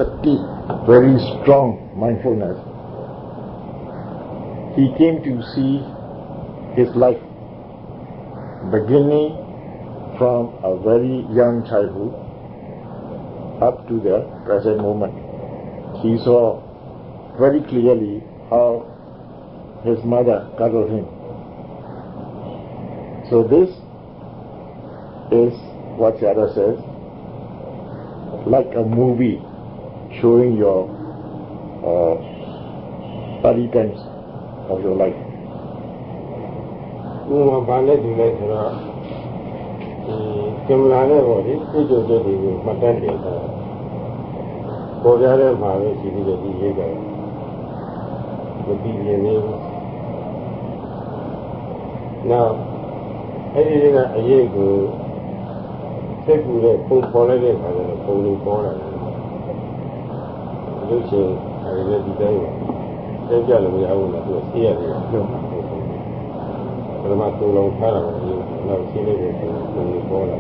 Shakti, very strong mindfulness, he came to see his life beginning from a very young childhood up to the present moment. He saw very clearly how his mother cuddled him. So this is what Sayadaw says, like a movie showing your early times of your life. Now, anything a year ago, take with a full quality of a holy corner. Lucian, I let you day. Take out of the own to a theater. But I'm not too long time. No, she lives in the corner.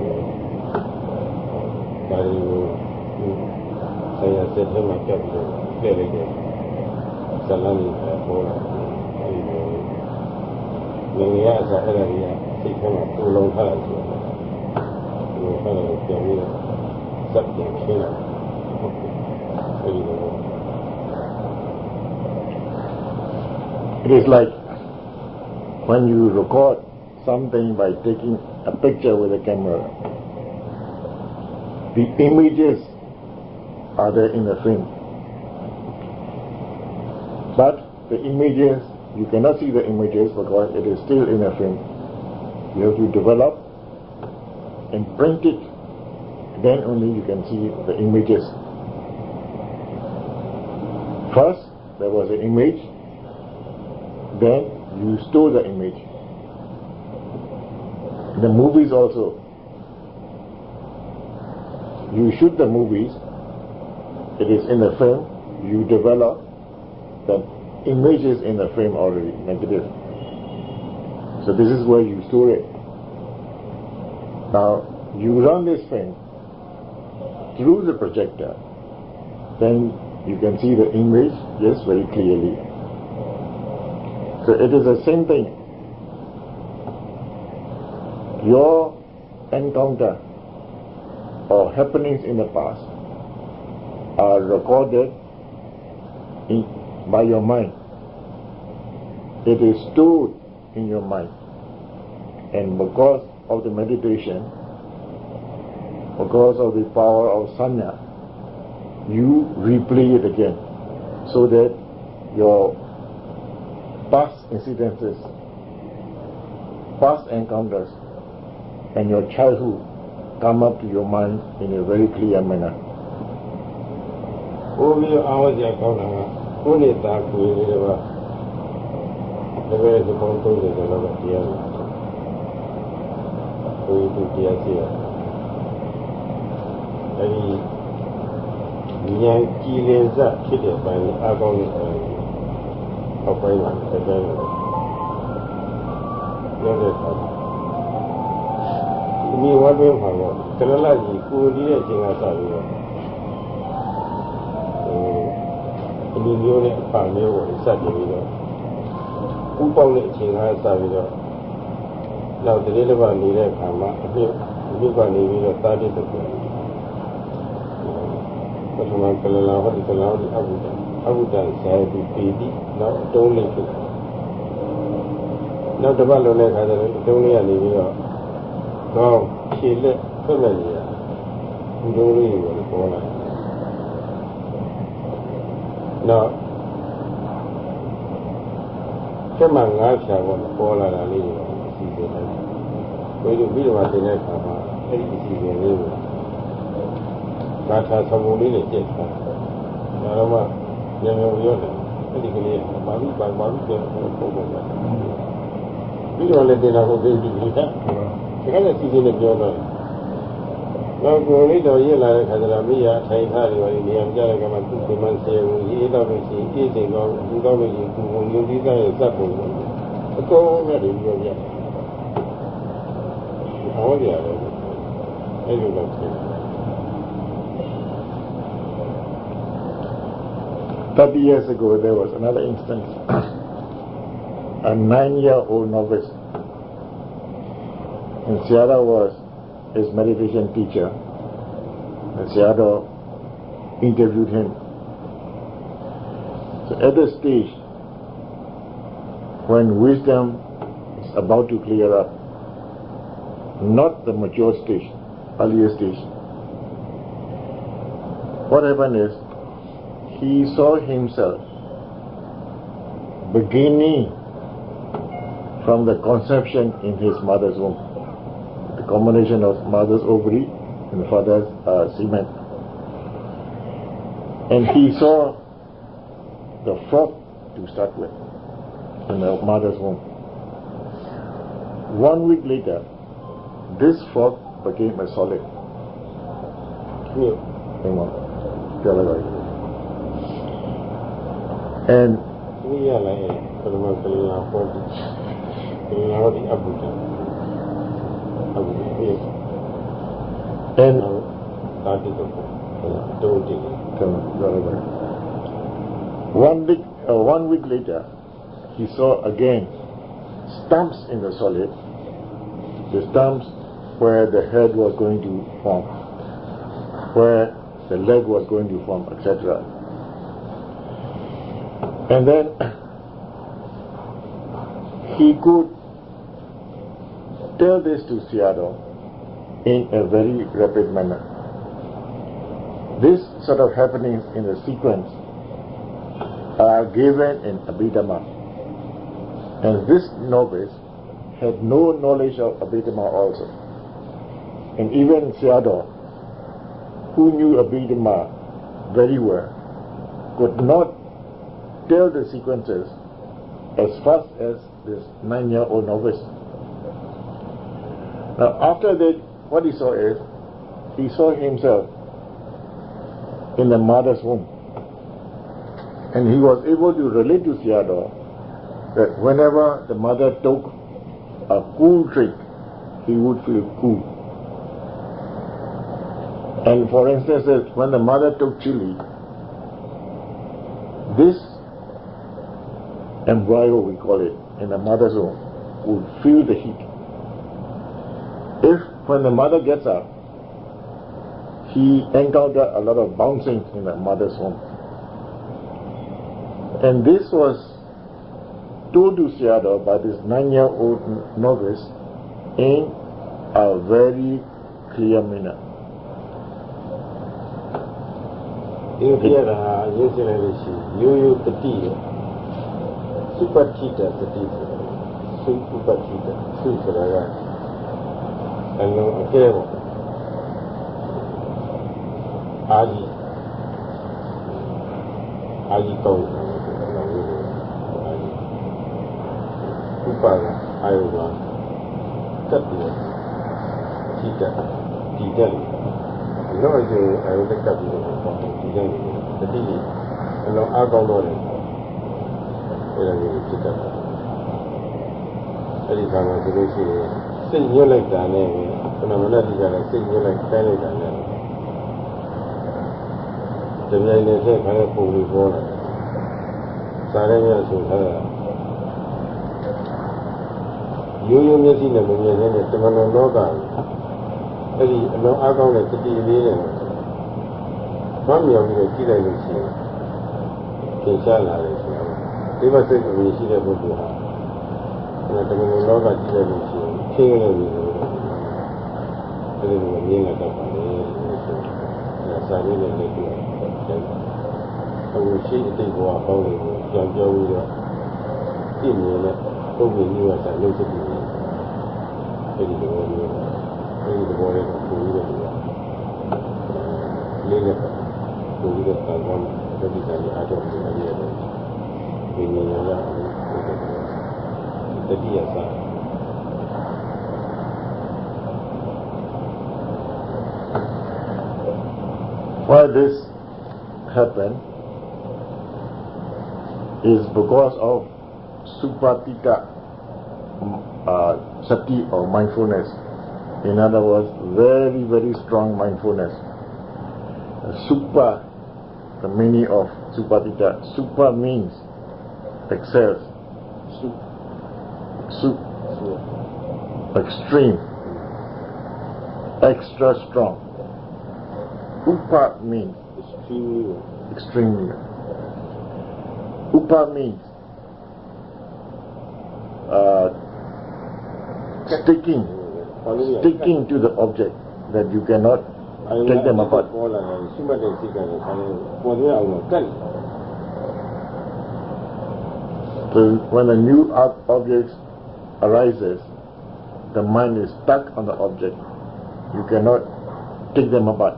But you say, I said, him, I kept clearly Salani corner. When we asked a head area, she came up too long time. You kind of get rid of something killer. It is like when you record something by taking a picture with a camera. The images are there in the frame. But the images, you cannot see the images because it is still in a frame. You have to develop and print it, then only you can see the images. First, there was an image, then you store the image. The movies also. You shoot the movies, it is in the frame, you develop the images in the frame already, negative. So this is where you store it. Now, you run this frame through the projector, then you can see the image, yes, very clearly. So it is the same thing. Your encounter or happenings in the past are recorded by your mind. It is stored in your mind. And because of the meditation, because of the power of sanya, you replay it again so that your past incidences, past encounters, and your childhood come up to your mind in a very clear manner. 30 years ago, there was another instance. A 9-year-old novice in Sayadaw was his meditation teacher, and Sayadaw interviewed him. So at the stage when wisdom is about to clear up, not the mature stage, earlier stage, what happened is he saw himself beginning from the conception in his mother's womb, the combination of mother's ovary and father's semen. And he saw the frog to start with in the mother's womb. 1 week later, this frog became a solid. And one week later, he saw again stumps in the solid, the stumps where the head was going to form, where the leg was going to form, etc. And then he could tell this to Sayadaw in a very rapid manner. This sort of happenings in the sequence are given in Abhidhamma, and this novice had no knowledge of Abhidhamma also. And even Sayadaw, who knew Abhidhamma very well, could not tell the sequences as fast as this 9-year-old novice. Now after that, what he saw is, he saw himself in the mother's womb. And he was able to relate to Sayadaw that whenever the mother took a cool drink, he would feel cool. And for instance, when the mother took chili, this embryo, we call it, in the mother's womb, would feel the heat. If when the mother gets up, he encountered a lot of bouncing in the mother's womb. And this was told to Sayadaw by this 9-year-old novice in a very clear manner. Why this happened is because of supratita sati or mindfulness. In other words, very, very strong mindfulness. Supa the meaning of supatita. Super means excels. Extreme. Extra strong. Upa means extremely. Upa means sticking to the object, that you cannot take them apart. So when a new object arises, the mind is stuck on the object. You cannot take them apart.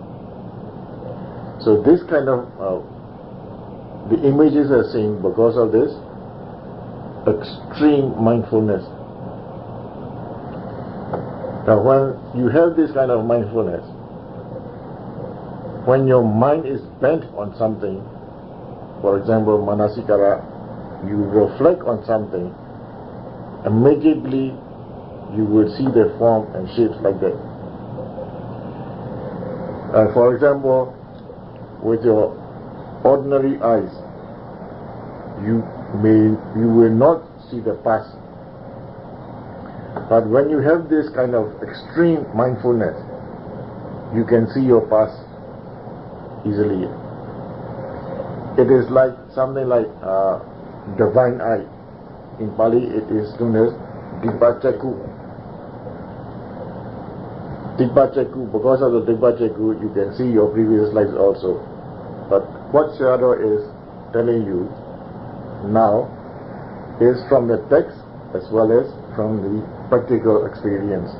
So this kind of the images are seen because of this extreme mindfulness. Now when you have this kind of mindfulness, when your mind is bent on something, for example manasikara, you reflect on something, immediately you will see the form and shapes like that. For example, with your ordinary eyes, you will not see the past. But when you have this kind of extreme mindfulness, you can see your past easily. It is like something like divine eye. In Pali it is known as Dibbachaku. Dibbachaku, because of the Dibbachaku you can see your previous lives also. But what Sayadaw is telling you now is from the text as well as from the practical experience.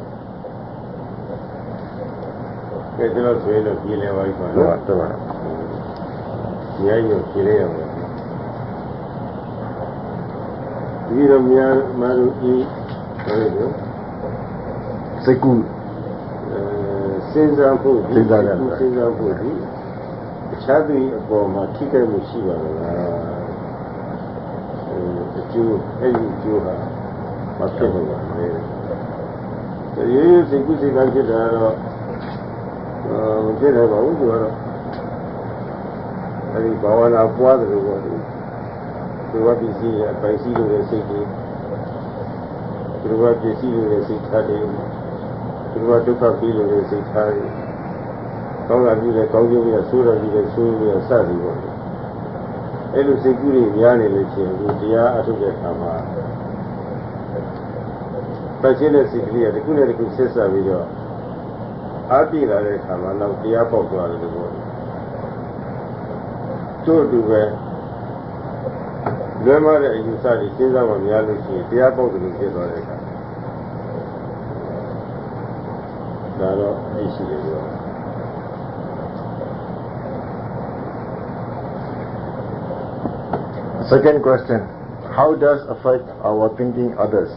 Second question, how does affect our thinking others,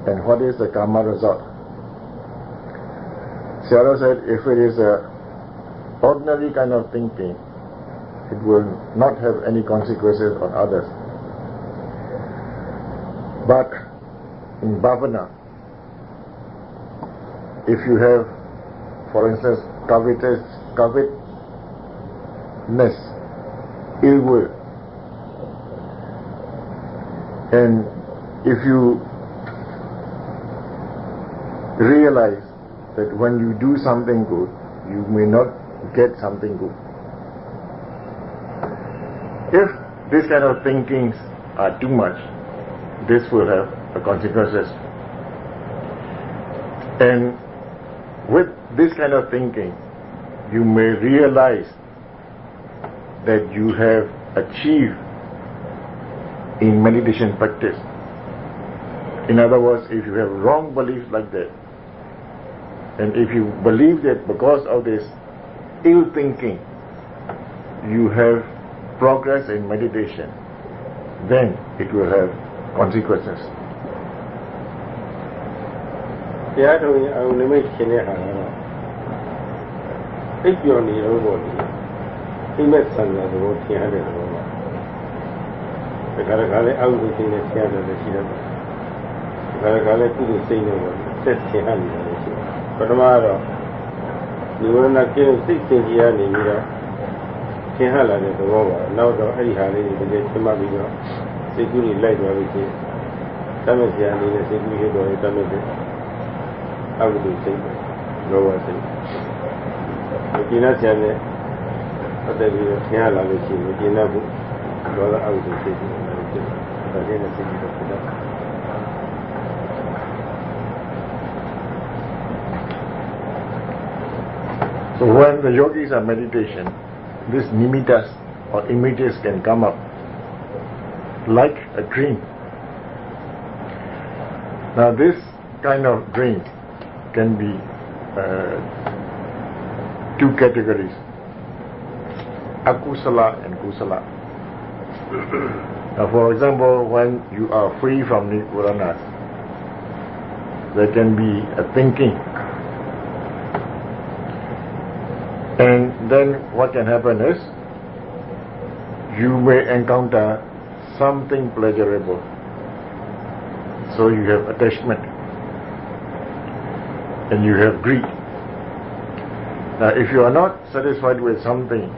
and what is the karma result? Sayadaw said if it is a ordinary kind of thinking, it will not have any consequences on others. But in bhavana, if you have, for instance, covetousness, ill will, and if you realize that when you do something good, you may not get something good. If this kind of thinkings are too much, this will have consequences. And with this kind of thinking, you may realize that you have achieved in meditation practice. In other words, if you have wrong beliefs like that, and if you believe that because of this ill thinking you have progress in meditation, then it will have consequences. 天下来的多吧，然后到哎下来这些起码比较，谁鼓励来多一些，咱们家里的谁鼓励多，咱们是，阿不都谁，老我谁，我今天现在，我这个天下来的些，我今天不，老的阿不都谁，大家的谁都不知道。So when the yogis are meditation, these nimittas or images can come up like a dream. Now this kind of dream can be two categories, akusala and kusala. Now for example, when you are free from nirvana, there can be a thinking. And then what can happen is, you may encounter something pleasurable. So you have attachment and you have greed. Now if you are not satisfied with something,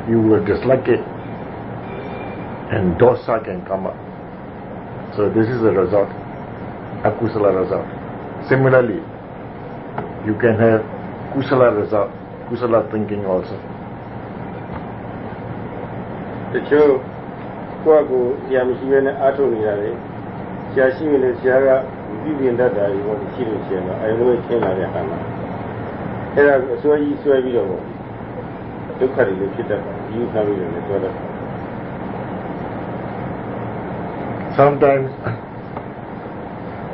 you will dislike it and dosa can come up. So this is the result, akusala result. Similarly, you can have kusala result, kusala thinking also. တချို့ကိုယ့်ကိုဆရာမရှိဘဲနဲ့အားထုတ်နေရတယ်ဆရာရှိရင်လည်းဆရာကပြုပြင်တတ်တာတွေပေါ့ရှိလို့ရှိရင်တော့အဲလိုချင်းလာတဲ့အခါမှာအဲ့ဒါအစွဲကြီးဆွဲပြီးတော့ပေါ့ဒုက္ခတွေလည်းဖြစ်တတ်တယ်ယူဆပြီးတော့လည်းဆွဲတတ်တယ် Sometimes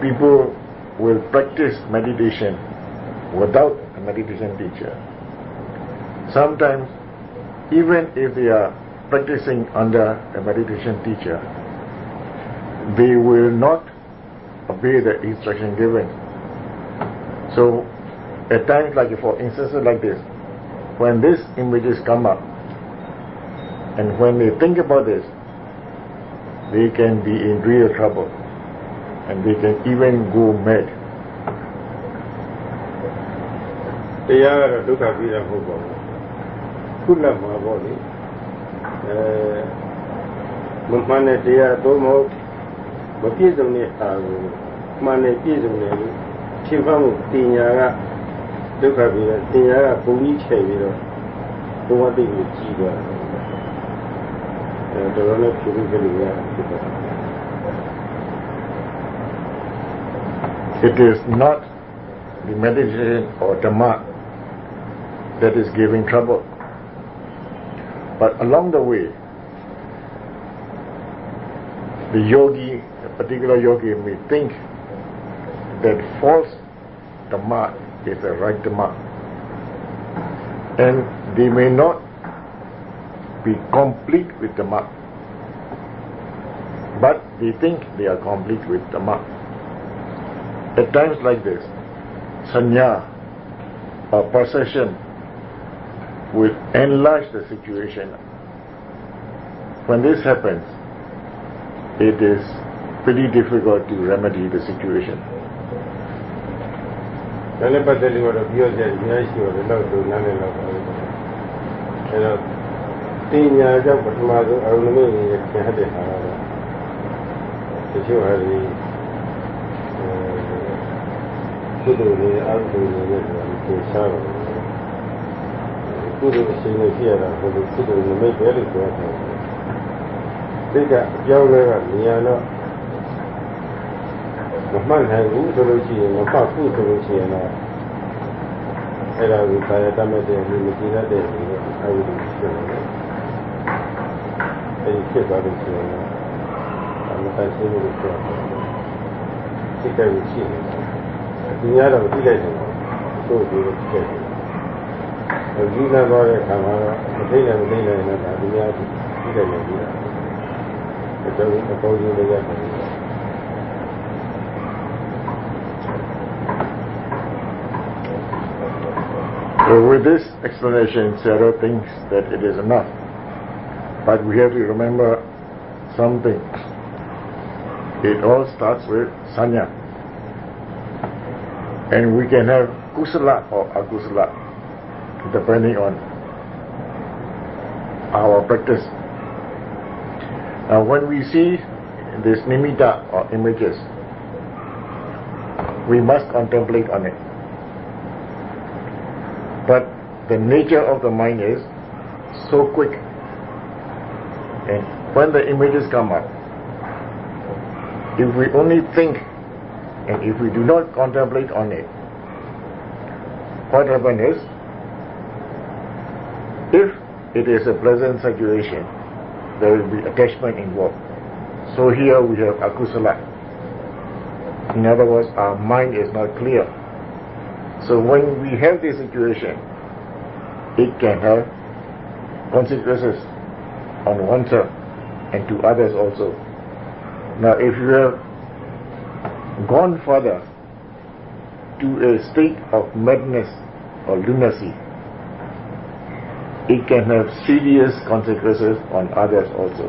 people will practice meditation without a meditation teacher. Sometimes even if they are practicing under a meditation teacher, they will not obey the instruction given. So at times, like for instances like this, when these images come up and when they think about this, they can be in real trouble and they can even go mad. တရားကတော့ဒုက္ခပြီးတာမဟုတ်ပါဘူးခုလက်မှာပေါ့လေမမှန်တဲ့တရားတော့မဟုတ်မပြည့်စုံတဲ့အာကိုမှန်တယ်ပြည့်စုံတယ်လို့ရှင်းဖတ်မှုတင်ညာကဒုက္ခပြီးတော့တင်ညာကပုံကြီးချဲ့ပြီးတော့ဘဝတည်ကိုကြီးသွားတယ်တော်တော်နဲ့ဖြူဖြူကလေးရဖြစ်သွားတယ် It is not the meditation or Dhamma that is giving trouble. But along the way, the yogi, a particular yogi, may think that false Dhamma is the right Dhamma. And they may not be complete with Dhamma. But they think they are complete with Dhamma. At times like this, sanya or perception will enlarge the situation. When this happens, it is pretty difficult to remedy the situation. ဒါနဲ့ပတ်သက်လို့တော့ပြောကြတယ်အများကြီးရှိတယ်လောက်တော့နားလည်လောက်ပါပဲအဲတော့တင်ညာကြောင့်ပထမဆုံးအရုံးလေးရဲ့ခင်ဟတဲ့ဟာကတော့တချို့ဟာဒီကုသိုလ်တွေအကုသိုလ်တွေနဲ့သင်ရှားတယ်ကုသိုလ်အရှင်နဲ့ဖြစ်ရတာဘယ်လိုကုသိုလ်နမိတ်ပဲလို့ပြောတယ်ဒီကအကြောင်းလည်းကမြင်ရတော့မမှန်နိုင်ဘူးဆိုလို့ရှိရင်မပတ်ဘူးဆိုလို့ရှိရင်တော့အဲ့ဒါကိုခါရတတ်မဲ့တဲ့လူမကြည့်တတ်တဲ့လူတွေအဲဒီလိုဖြစ်နေတယ်အဲဒီဖြစ်သွားလို့ရှိရင်တော့အမှန်တိုင်းရှင်းလို့ပြောတယ်စိတ်ကလေးရှိနေတယ်ဒီများတော့ကြည့်လိုက်တယ်ဆိုတော့ဒီလိုဖြစ်တယ်ဒီကဘောရဲ့ခါမှာတော့မသိနိုင်မသိနိုင်တော့ဒါဒီများကြည့်လိုက်နေပြီလားအတော်ကြီးအပေါ်ကြီးလေးရတယ် So with this explanation, Sarah thinks that it is enough. But we have to remember something. It all starts with sanya. And we can have kusala or akusala, depending on our practice. Now when we see this nimitta or images, we must contemplate on it. But the nature of the mind is so quick, and when the images come up, if we only think and if we do not contemplate on it, what happens is, if it is a pleasant situation, there will be attachment involved. So here we have akusala. In other words, our mind is not clear. So when we have this situation, it can have consequences on oneself and to others also. Now if you have gone further to a state of madness or lunacy, it can have serious consequences on others also,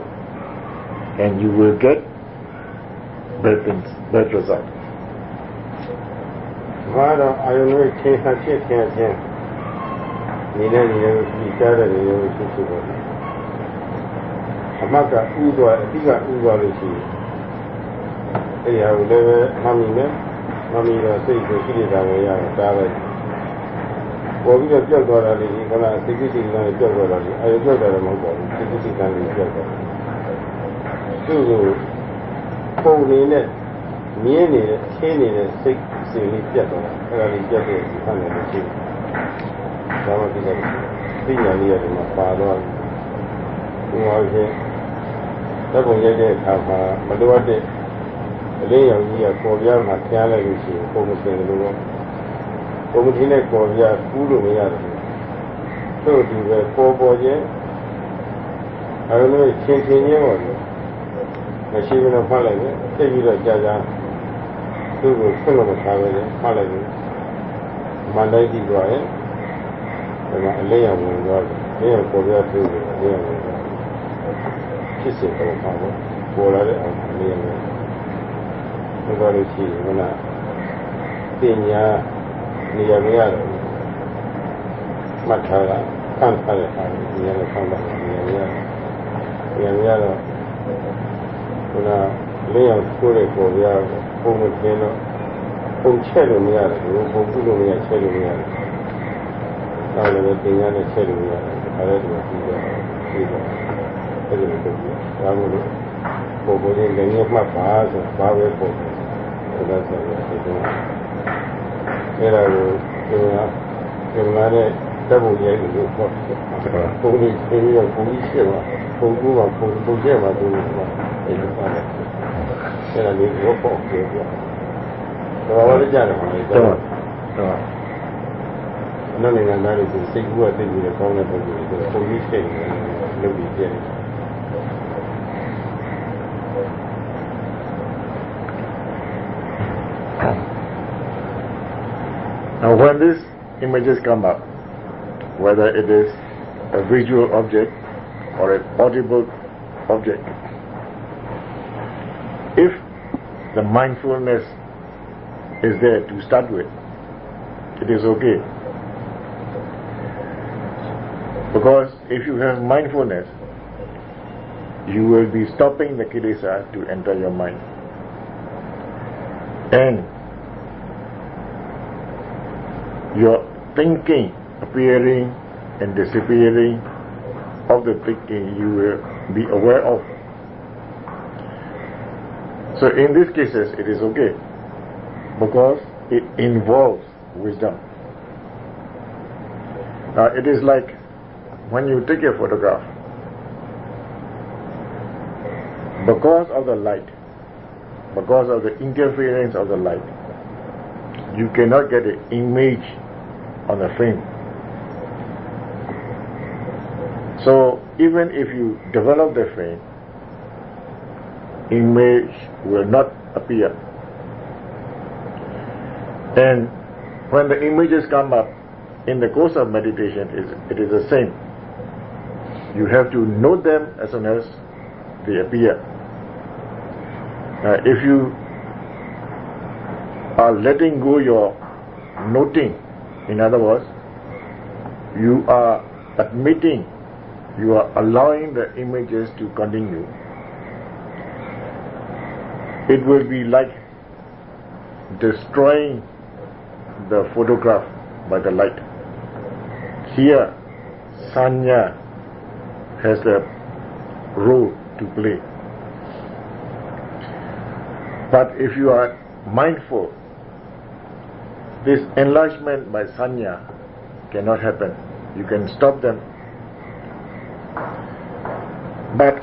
and you will get bad things, bad result. I don't know, Now when these images come up, whether it is a visual object or an audible object, if the mindfulness is there to start with, it is okay. Because if you have mindfulness, you will be stopping the kilesa to enter your mind. And your thinking appearing and disappearing of the thinking you will be aware of. So in these cases it is okay, because it involves wisdom. Now it is like when you take a photograph, because of the light, because of the interference of the light, you cannot get an image on a frame. So even if you develop the frame, image will not appear. And when the images come up in the course of meditation, it is the same. You have to note them as soon as they appear. If you are letting go your noting, in other words, you are admitting you are allowing the images to continue, it will be like destroying the photograph by the light. Here, sanya has a role to play. But if you are mindful, this enlargement by sanya cannot happen. You can stop them. But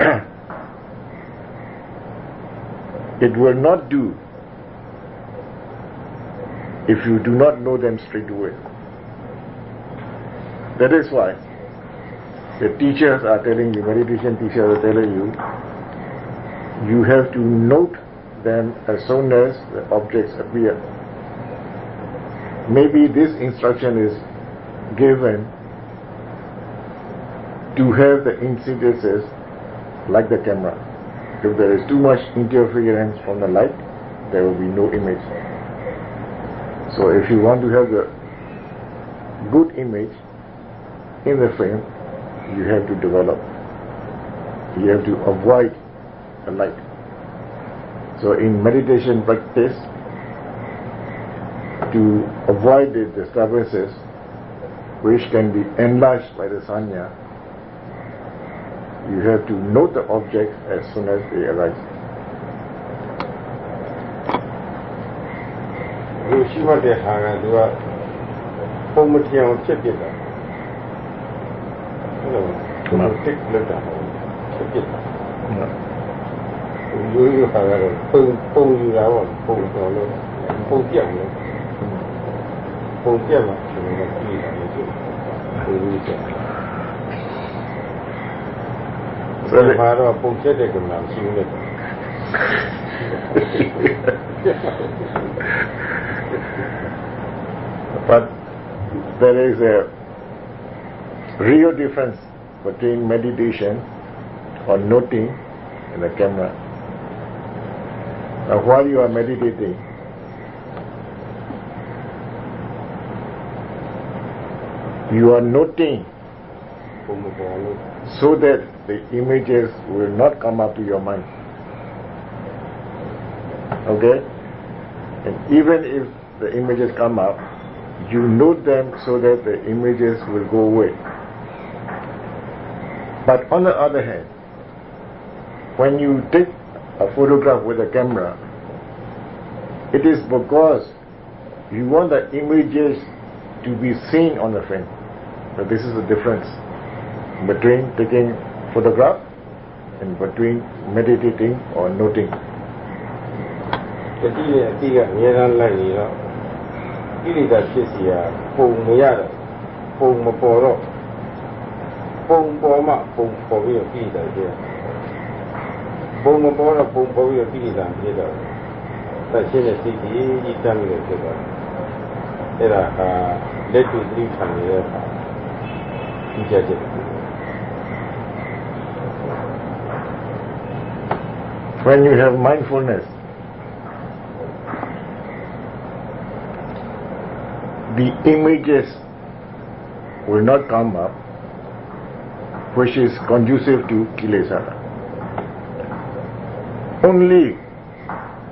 it will not do if you do not know them straight away. That is why the teachers are telling you, meditation teachers are telling you, you have to note them as soon as the objects appear. Maybe this instruction is given to have the incidences like the camera. If there is too much interference from the light, there will be no image. So if you want to have the good image in the frame, you have to develop. You have to avoid the light. So in meditation practice, to avoid the disturbances which can be enlarged by the sanya, you have to note the objects as soon as they arise. 如ရှိမှတဲ့ဟာကသူကပုံမထင်အောင်ဖြစ်ပြတာဟုတ်လားတစ်လက်တာဖြစ်ပြတာရိုးရိုးဟာကတော့ပုံယူတာပေါ့ပုံတော်လို့ပုံပြတ်လို့ပုံပြတ်မှာကျွန်တော်ကြည့်တာလေဒီလိုဆိုဆိုတော့ပုံချက်တဲ့ကံလာရှိနေတယ် But there is a real difference between meditation or noting and the camera. Now while you are meditating, you are noting so that the images will not come up to your mind. Okay? And even if the images come up, you note them so that the images will go away. But on the other hand, when you take a photograph with a camera, it is because you want the images to be seen on the frame. So this is the difference between taking photograph and between meditating or noting. တတိယအတိကအများအားလိုက်နေတော့ကိလေသာဖြစ်စီရာပုံမရတော့ပုံမပေါ်တော့ပုံပေါ်မှပုံပေါ်ပြီးကိလေသာဖြစ်ပုံမပေါ်တော့ပုံပေါ်ပြီးကိလေသာဖြစ်တော့သက်ရှင်းတဲ့စိတ်ကြီးတမ်းလို့ဖြစ်သွားတယ်အဲ့ဒါကလက်တွေ့သတိထားနေတဲ့အခါဒီကြချက် When you have mindfulness, the images will not come up, which is conducive to kilesa. Only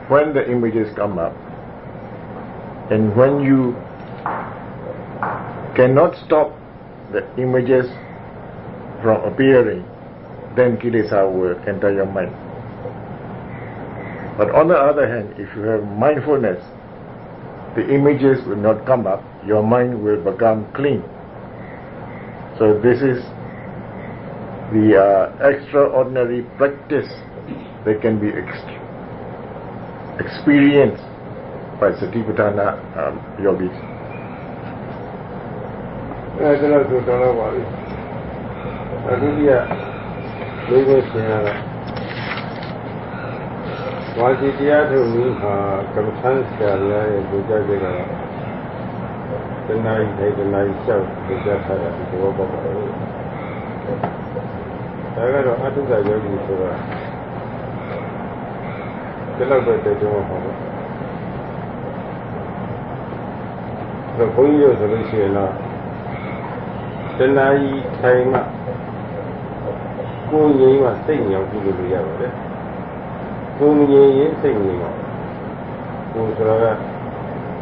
when the images come up, and when you cannot stop the images from appearing, then kilesa will enter your mind. But on the other hand, if you have mindfulness, the images will not come up, your mind will become clean. So this is the extraordinary practice that can be experienced by Satipatthana yogis. အဲ့ဒါတော့တော်ပါပြီအခုကြီးကလေးပဲရှင်းရတာဝါစီတရားထုတ်ပြီးကမ္မထမ်းဆရာရဲ့ဒုကြကြကတဏှာကြီးတဏှာကြီးလျှောက်ဒုကြထားတာဒီဘောပေါက်ပါလေဒါကတော့အတုဒ္ဒယောဂီဆိုတာဒီလောက်ပဲတည်ကြမှာပါတော့ဘုန်းကြီးတို့ဆိုလို့ရှိရင်တော့တဏှာကြီးထိုင်မှ ကိုငြိမ်းမှစိတ်ငြိမ်ပြုလို့ရပါတယ်ကိုငြိမ်ရင်စိတ်ငြိမ်ပါကိုဆိုတာက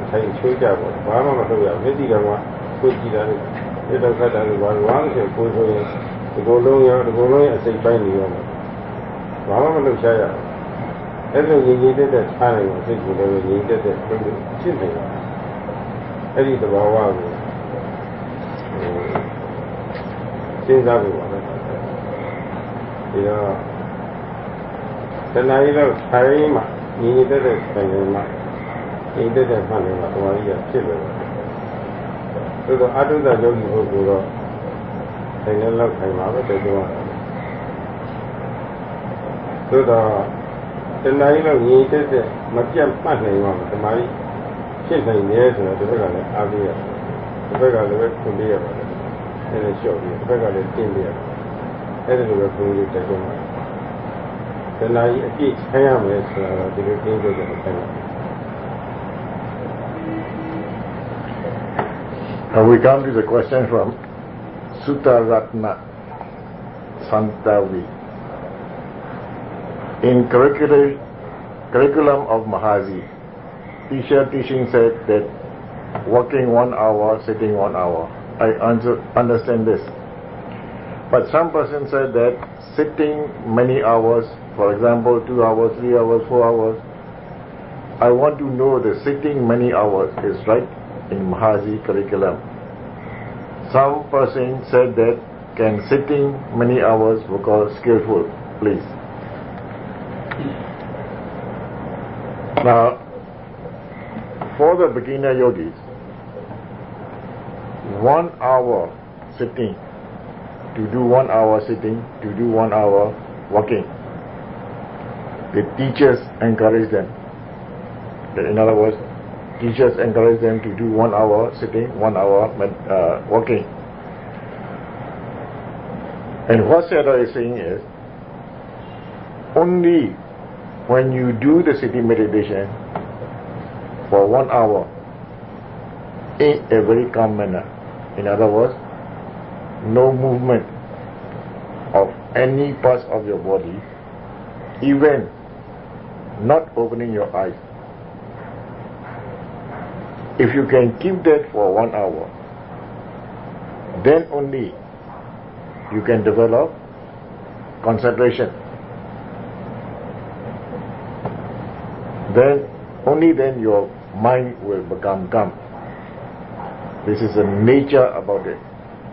ဆိုင်ချွေးကြပါဘာမှမလုပ်ရမျက်စိကမှကိုကြည့်တာလို့ဒီတော့ခတ်တာလို့ဘာလို့ဆိုကိုဆိုရင်ဒီကိုလုံးရောဒီကိုလုံးရဲ့အစိတ်ပိုင်းနေရောဘာမှမလုပ်ချရအဲ့လိုငြိမ်ငြိမ်တဲ့ထားနေတော့စိတ်ကိုလည်းငြိမ်တဲ့ဖြစ်နေတာအဲ့ဒီသဘာဝကိုစဉ်းစားဖို့ပါပဲဒီတော့တဏှာကြီးတော့ထိုင်မှငြိမ်တဲ့ဆိုင်နေမှာငြိမ်တဲ့မှလည်းသမာဓိရဖြစ်လို့ဆိုတော့အတုဒ္ဒယောဂီပုဂ္ဂိုလ်တော့ဆိုင်နေလောက်ထိုင်မှာပဲတော်တော်ဆိုတော့တဏှာကြီးတော့ငြိမ်တဲ့မပြတ်မှတ်နိုင်ပါဘူးသမာဓိဖြစ်နိုင်တယ်ဆိုတော့ဒီဘက်ကလည်းအားပေးရတယ်ဒီဘက်ကလည်းခွင့်ပေးရပါတယ်အဲ့ဒါလျှော့ပြီးဒီဘက်ကလည်းတင်းပေးရတယ်အဲ့ဒါလိုပဲဘုန်းကြီးတိုက်တွန်းပါတယ်တဏှာကြီးအပြည့်ဆန်းရမယ်ဆိုတော့ဒီလိုတင်းကြတယ်ဆိုင်ပါNow we come to the question from Sutaratna Santavi. In curriculum of Mahasi, teacher teaching said that walking 1 hour, sitting 1 hour. I understand this. But some person said that sitting many hours, for example 2 hours, 3 hours, 4 hours, I want to know the sitting many hours is right in Mahasi curriculum. Some person said that can sitting many hours because skillful, please. Now, for the beginner yogis, 1 hour sitting, to do 1 hour sitting, to do 1 hour walking, the teachers encourage them. In other words, teachers encourage them to do 1 hour sitting, 1 hour walking. And what Sayadaw is saying is, only when you do the sitting meditation for 1 hour in a very calm manner, in other words, no movement of any parts of your body, even not opening your eyes. If you can keep that for 1 hour, then only you can develop concentration. Then, only then your mind will become calm. This is the nature about it.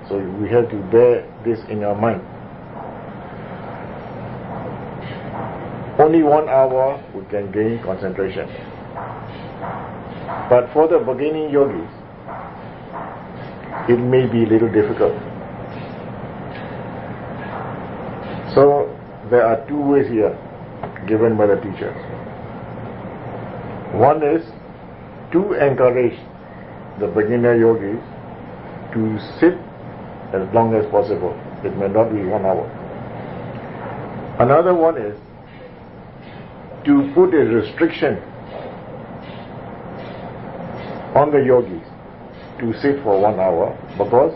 So we have to bear this in our mind. Only 1 hour we can gain concentration. But for the beginning yogis, it may be a little difficult. So there are 2 ways here given by the teachers. One is to encourage the beginner yogis to sit as long as possible. It may not be 1 hour. Another one is to put a restriction on the yogis to sit for 1 hour, because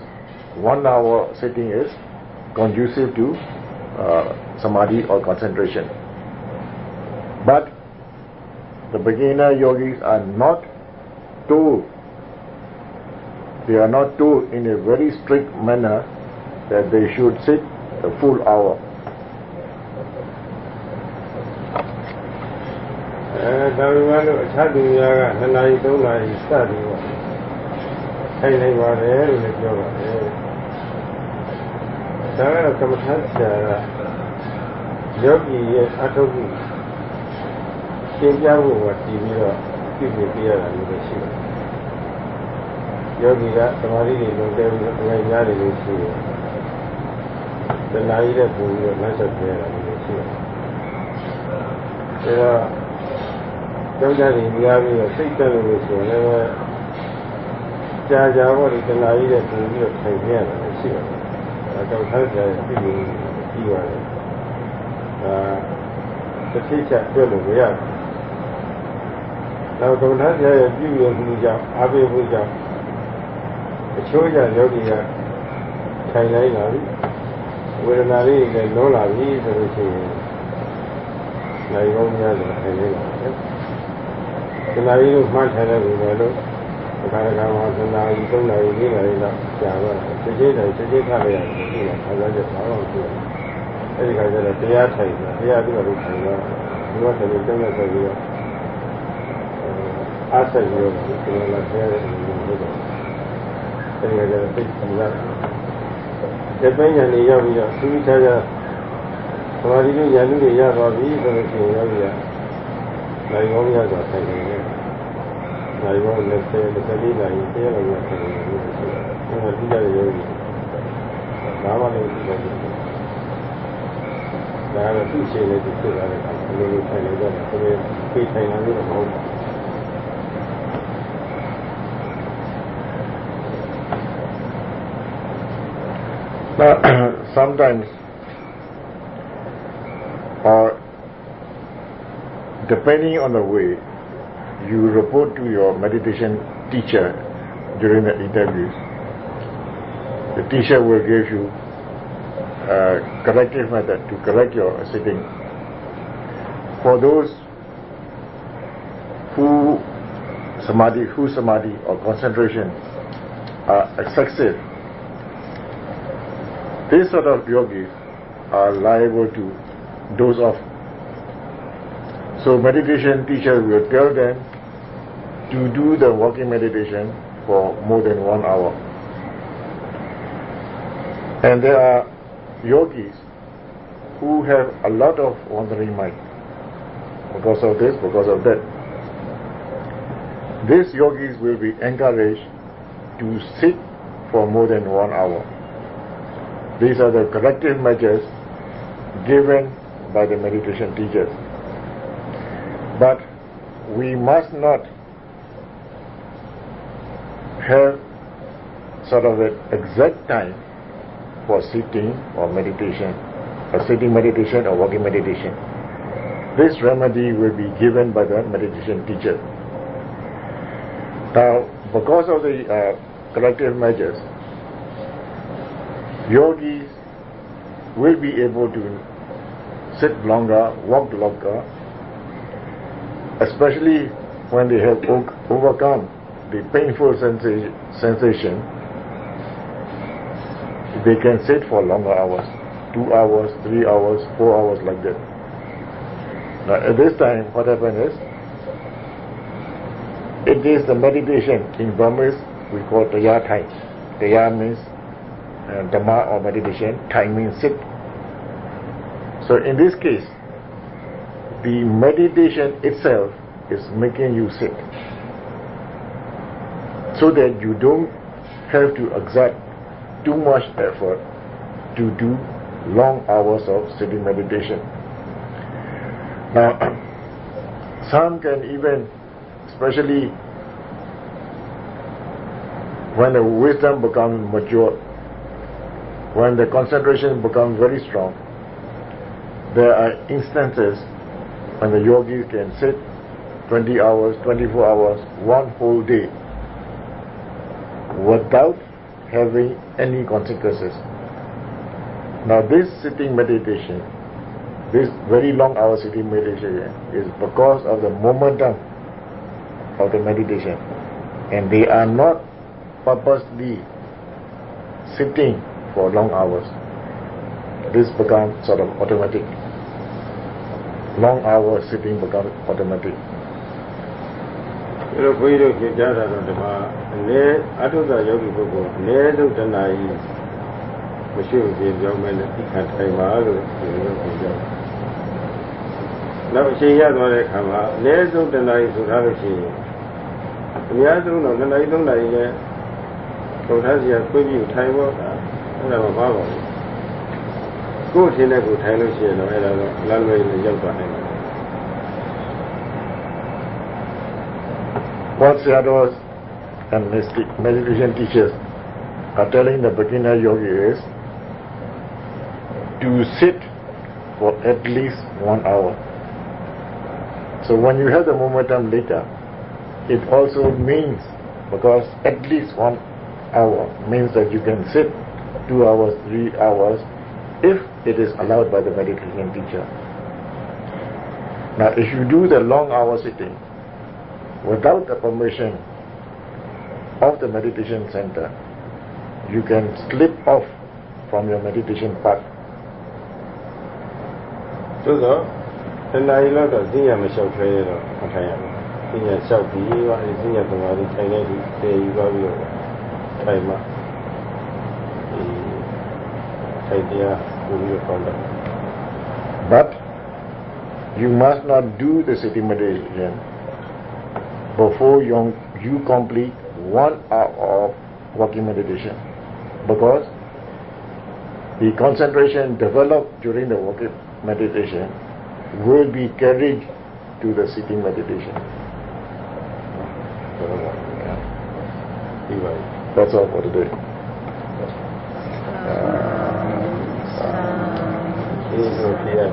1 hour sitting is conducive to samadhi or concentration. But the beginner yogis are not told, they are not told in a very strict manner that they should sit a full hour. ဒါပေမဲ့လို့အခြားသူများက2 နာရီ 3 နာရီစသည်ပေါ့ထိုင်နေပါတယ်လို့လည်းပြောပါတယ်ဒါကတော့ကမ္မထဆရာကယောဂီရဲ့အထုပ်ကိုရှင်းပြဖို့ကတည်ပြီးတော့ပြုပြင်ပြရတာမျိုးပဲရှိတယ်ယောဂီကသမာဓိတွေလုံးတဲပြီးတော့ငယ်များတွေလို့ရှိတယ်တဏှာကြီးတဲ့ပုံပြီးတော့လက်ဆက်ပြရတာမျိုးရှိတယ်ဒါတော့ကျောင်းသားတွေများပြီးတော့စိတ်တက်လို့ဆိုရင်လည်းကြာကြာပေါ့ဒီတဏှာကြီးတဲ့ပုံပြီးတော့ထိုင်ပြရတာရှိတယ်ဒါတော့ဆက်ကြရပြီပြီးပါတယ်တစ်ချိချက်တွေ့လို့မရဘူးနောက်ကမ္ဘာဆရာရဲ့ပြုရမှုကြောင့်အားပေးမှုကြောင့်အချိုးရယောဂီကထိုင်လိုက်လာပြီ ဝေဒနာလေးတွေလုံးလာပြီဆိုလို့ရှိရင်နိုင်ကောင်းများစွာထိုင်နေပါတယ်။ဒီနာရီကိုမှတ်ထားတဲ့လူတွေလို့အခါကမှာသနာရီ3နာရီ4နာရီလောက်ကြာတော့စစ်စစ်တိုင်းစစ်စစ်ခါရရတယ်ဒီကခါစားချက်ဘာလို့ဆိုအဲဒီခါကျတော့တရားထိုင်တာတရားပြီးတော့ထိုင်တော့ဒီကတည်းကတုံးနေဆိုပြီးတော့အားဆက်ပြီးတော့ဒီလိုလာခဲ့တဲ့လူတွေတော့အဲဒီကကျတော့သိတယ်ဒီပညာနေရောက်ပြီးတော့သူချာချာသမာဓိတို့ဉာဏ်တွေရသွားပြီဆိုလို့ရှိရင်ရောက်ပြီးတော့နိုင်ကောင်းများစွာထိုင်နေတယ်နိုင်ကောင်း20 24နာရီတရားတော်ရထိုင်နေတယ်ဆိုတော့ဒီမှာဒီကြရရောဘာမှလည်းဒီလိုဒါကတော့သူ့ရှင်လေးသူဖြစ်လာတဲ့အခါဘယ်လိုထိုင်နေကြလဲဆိုရင်ပြေးထိုင်လာလို့မဟုတ်ဘူး Now, sometimes, or depending on the way, you report to your meditation teacher during the interviews. The teacher will give you a corrective method to correct your sitting. For those whose samadhi or concentration are excessive, this sort of yogis are liable to doze off. So meditation teachers will tell them to do the walking meditation for more than 1 hour. And there are yogis who have a lot of wandering mind because of this, because of that. These yogis will be encouraged to sit for more than 1 hour. These are the corrective measures given by the meditation teachers. But we must not have sort of an exact time for sitting or meditation, or sitting meditation or walking meditation. This remedy will be given by the meditation teacher. Now, because of the corrective measures, yogis will be able to sit longer, walk longer, especially when they have overcome the painful sensation. They can sit for longer hours, 2 hours, 3 hours, 4 hours, like that. Now at this time, what happens is, it is the meditation in Burmese we call Taya Thai. Taya means Dhamma or meditation, Thai means sit. So in this case, the meditation itself is making you sit, so that you don't have to exert too much effort to do long hours of sitting meditation. Now, some can even, especially when the wisdom becomes mature, when the concentration becomes very strong, there are instances when the yogis can sit 20 hours, 24 hours, one whole day without having any consequences. Now this sitting meditation, this very long hour sitting meditation, is because of the momentum of the meditation, and they are not purposely sitting for long hours. This becomes sort of automatic. Long hours sitting becomes automatic. ဘုရားတို့ကြကြားတာတော့ဒီမှာအနည်းအထုသာယောဂီပုဂ္ဂိုလ်အနည်းဆုံးတဏှာကြီးမရှိဘူးပြင်ပြောမယ်နဲ့ဒီခံထိုင်ပါလို့ဒီလိုပြောကြတယ်။နောက်အချိန်ရသွားတဲ့အခါမှာအနည်းဆုံးတဏှာကြီးဆိုထားလို့ရှိရင်အများဆုံးတော့2နာရီ3နာရီနဲ့ပုံထားစီကခွင့်ပြုထိုင်ဖို့အဲ့ဒါမပါပါဘူး။ကိုယ်ထင်တဲ့ကိုထိုင်လို့ရှိရင်တော့အဲ့ဒါတော့လမ်းလွဲနဲ့ရောက်သွားနိုင်တယ် What Sayadaws and meditation teachers are telling the beginner yogi is to sit for at least 1 hour. So when you have the momentum later, it also means, because at least 1 hour means that you can sit 2 hours, 3 hours if it is allowed by the meditation teacher. Now, if you do the long hour sitting without the permission of the meditation center, you can slip off from your meditation path. So, and I love the Zinya Michelle Trader. Zinya Shauki, Zinya Tamari, China, say you got your time. Idea will be found. But you must not do the sitting meditation before you complete 1 hour of walking meditation, because the concentration developed during the walking meditation will be carried to the sitting meditation. That's all for today. Is okay.